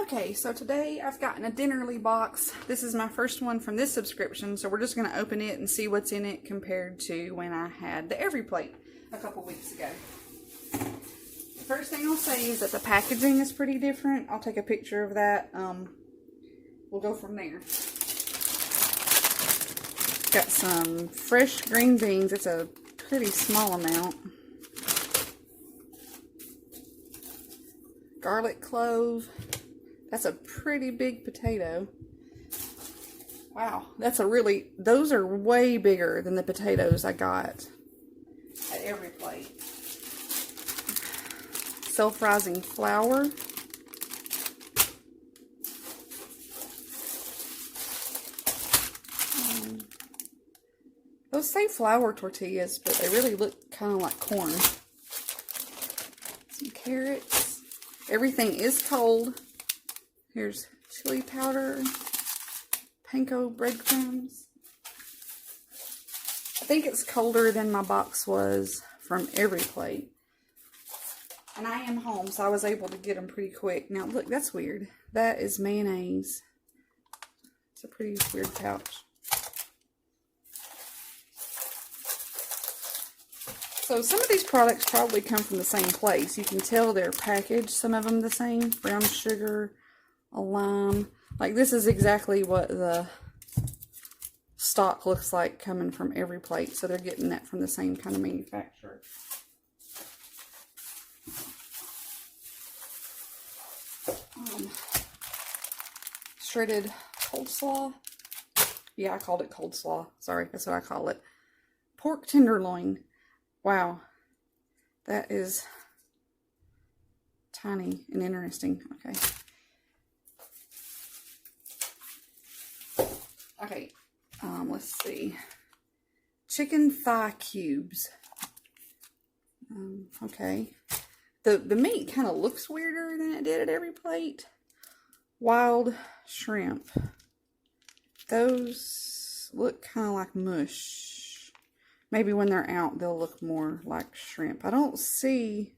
Okay, so today I've gotten a Dinnerly box. This is my first one from this subscription, so we're just going to open it and see what's in it compared to when I had the EveryPlate a couple weeks ago. The first thing I'll say is that the packaging is pretty different. I'll take a picture of that. We'll go from there. Got some fresh green beans. It's a pretty small amount. Garlic clove. That's a pretty big potato. Wow, those are way bigger than the potatoes I got at EveryPlate. Self-rising flour. Those say flour tortillas, but they really look kind of like corn. Some carrots. Everything is cold. Here's chili powder, panko breadcrumbs. I think it's colder than my box was from EveryPlate. And I am home, so I was able to get them pretty quick. Now, look, that's weird. That is mayonnaise. It's a pretty weird pouch. So some of these products probably come from the same place. You can tell they're packaged, some of them the same. Brown sugar, a lime. Like this is exactly what the stock looks like coming from EveryPlate. So they're getting that from the same kind of manufacturer. Shredded coleslaw. Yeah, I called it coleslaw. Sorry, that's what I call it. Pork tenderloin. Wow, that is tiny and interesting. Okay, let's see. Chicken thigh cubes. Okay, the meat kind of looks weirder than it did at EveryPlate. Wild shrimp. Those look kind of like mush. Maybe when they're out, they'll look more like shrimp. I don't see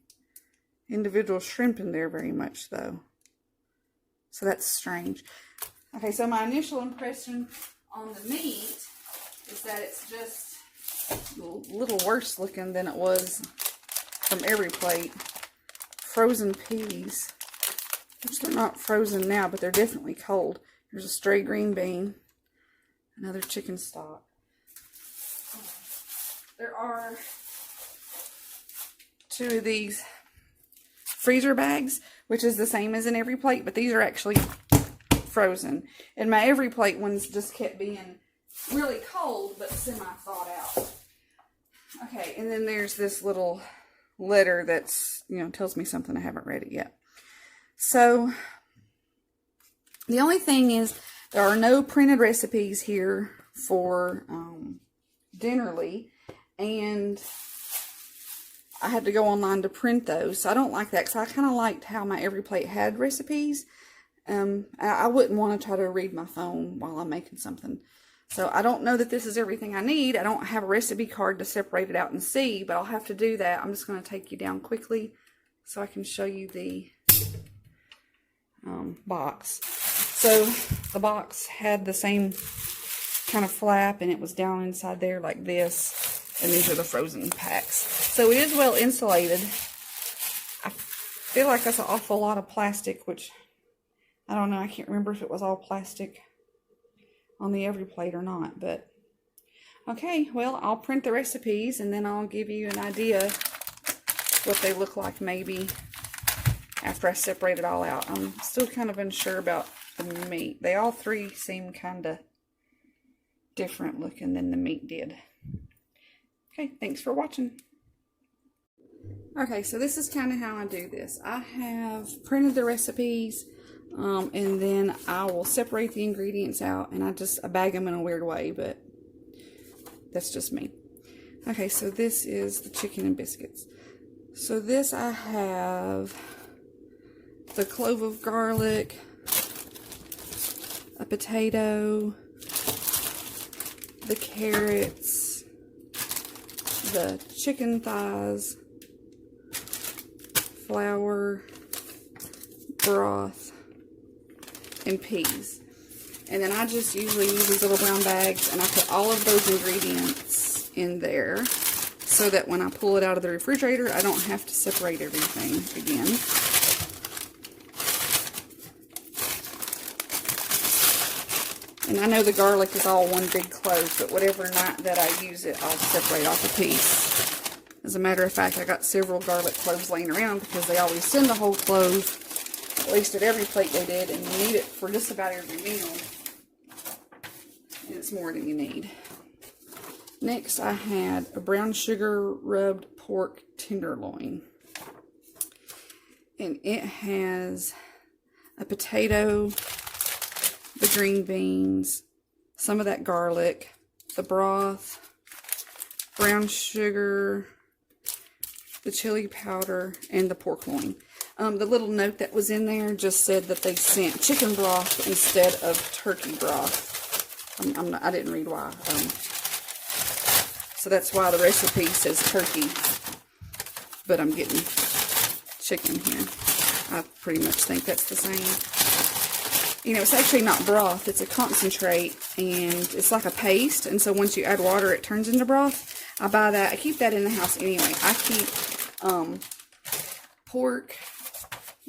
individual shrimp in there very much, though. So that's strange. Okay, so my initial impression on the meat is that it's just a little worse looking than it was from EveryPlate. Frozen peas. Which they're not frozen now, but they're definitely cold. There's a stray green bean. Another chicken stock. There are 2 of these freezer bags, which is the same as in EveryPlate, but these are actually frozen. And my EveryPlate ones just kept being really cold, but semi-thawed out. Okay, and then there's this little letter that's, tells me something. I haven't read it yet. So, the only thing is, there are no printed recipes here for Dinnerly. And I had to go online to print those. So I don't like that because I kind of liked how my EveryPlate had recipes. I wouldn't want to try to read my phone while I'm making something. So I don't know that this is everything I need. I don't have a recipe card to separate it out and see, but I'll have to do that. I'm just going to take you down quickly so I can show you the box. So the box had the same kind of flap, and it was down inside there like this. And these are the frozen packs. So it is well insulated. I feel like that's an awful lot of plastic, which I don't know. I can't remember if it was all plastic on the EveryPlate or not. But okay, well, I'll print the recipes and then I'll give you an idea what they look like maybe after I separate it all out. I'm still kind of unsure about the meat. They all 3 seem kind of different looking than the meat did. Okay, thanks for watching. Okay, so this is kind of how I do this. I have printed the recipes, and then I will separate the ingredients out, and I bag them in a weird way, but that's just me. Okay, so this is the chicken and biscuits. So this I have the clove of garlic, a potato, the carrots, the chicken thighs, flour, broth, and peas. And then I just usually use these little brown bags, and I put all of those ingredients in there so that when I pull it out of the refrigerator, I don't have to separate everything again. And I know the garlic is all one big clove, but whatever night that I use it, I'll separate off a piece. As a matter of fact, I got several garlic cloves laying around because they always send a whole clove, at least at every plate they did, and you need it for just about every meal. And it's more than you need. Next, I had a brown sugar rubbed pork tenderloin. And it has a potato, the green beans, some of that garlic, the broth, brown sugar, the chili powder, and the pork loin. The little note that was in there just said that they sent chicken broth instead of turkey broth. I didn't read why. So that's why the recipe says turkey, but I'm getting chicken here. I pretty much think that's the same. You know, it's actually not broth, it's a concentrate, and it's like a paste, and so once you add water, it turns into broth. I buy that. I keep that in the house anyway. I keep pork,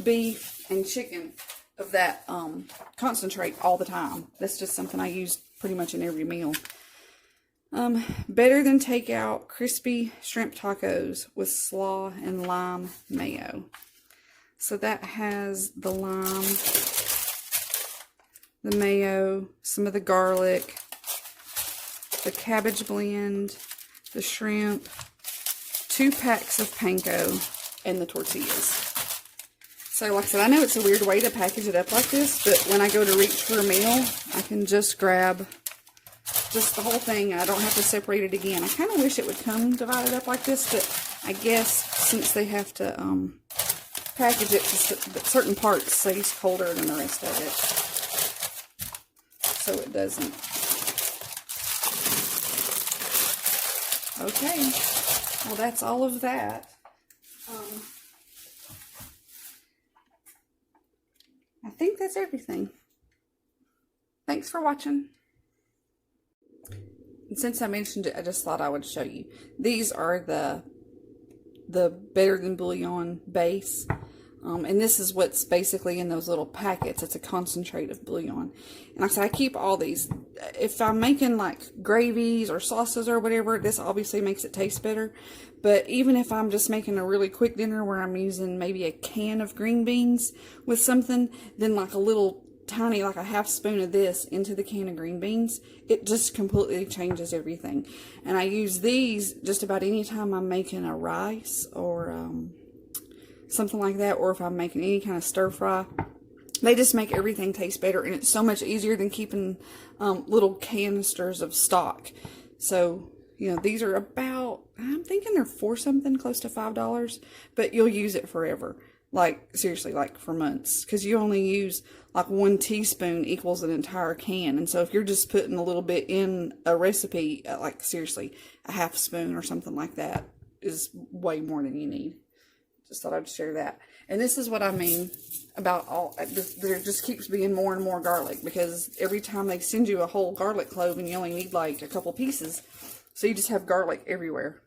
beef, and chicken of that concentrate all the time. That's just something I use pretty much in every meal. Better than takeout crispy shrimp tacos with slaw and lime mayo. So that has the lime, the mayo, some of the garlic, the cabbage blend, the shrimp, 2 packs of panko, and the tortillas. So like I said, I know it's a weird way to package it up like this, but when I go to reach for a meal, I can just grab just the whole thing. I don't have to separate it again. I kind of wish it would come divided up like this, but I guess since they have to package it to certain parts stays colder than the rest of it, so it doesn't. Okay, well that's all of that. I think that's everything. Thanks for watching. And since I mentioned it, I just thought I would show you. These are the Better Than Bouillon base. And this is what's basically in those little packets. It's a concentrate of bouillon. And like I said, I keep all these. If I'm making like gravies or sauces or whatever, this obviously makes it taste better. But even if I'm just making a really quick dinner where I'm using maybe a can of green beans with something, then like a little tiny, like a half spoon of this into the can of green beans, it just completely changes everything. And I use these just about any time I'm making a rice or something like that, or if I'm making any kind of stir fry. They just make everything taste better, and it's so much easier than keeping little canisters of stock. So, you know, these are about, I'm thinking they're $4 something, close to $5, but you'll use it forever. Like, seriously, like for months, because you only use like 1 teaspoon equals an entire can. And so if you're just putting a little bit in a recipe, like seriously, a half spoon or something like that is way more than you need. Just thought I'd share that. And this is what I mean about all, there just keeps being more and more garlic, because every time they send you a whole garlic clove and you only need like a couple pieces, so you just have garlic everywhere.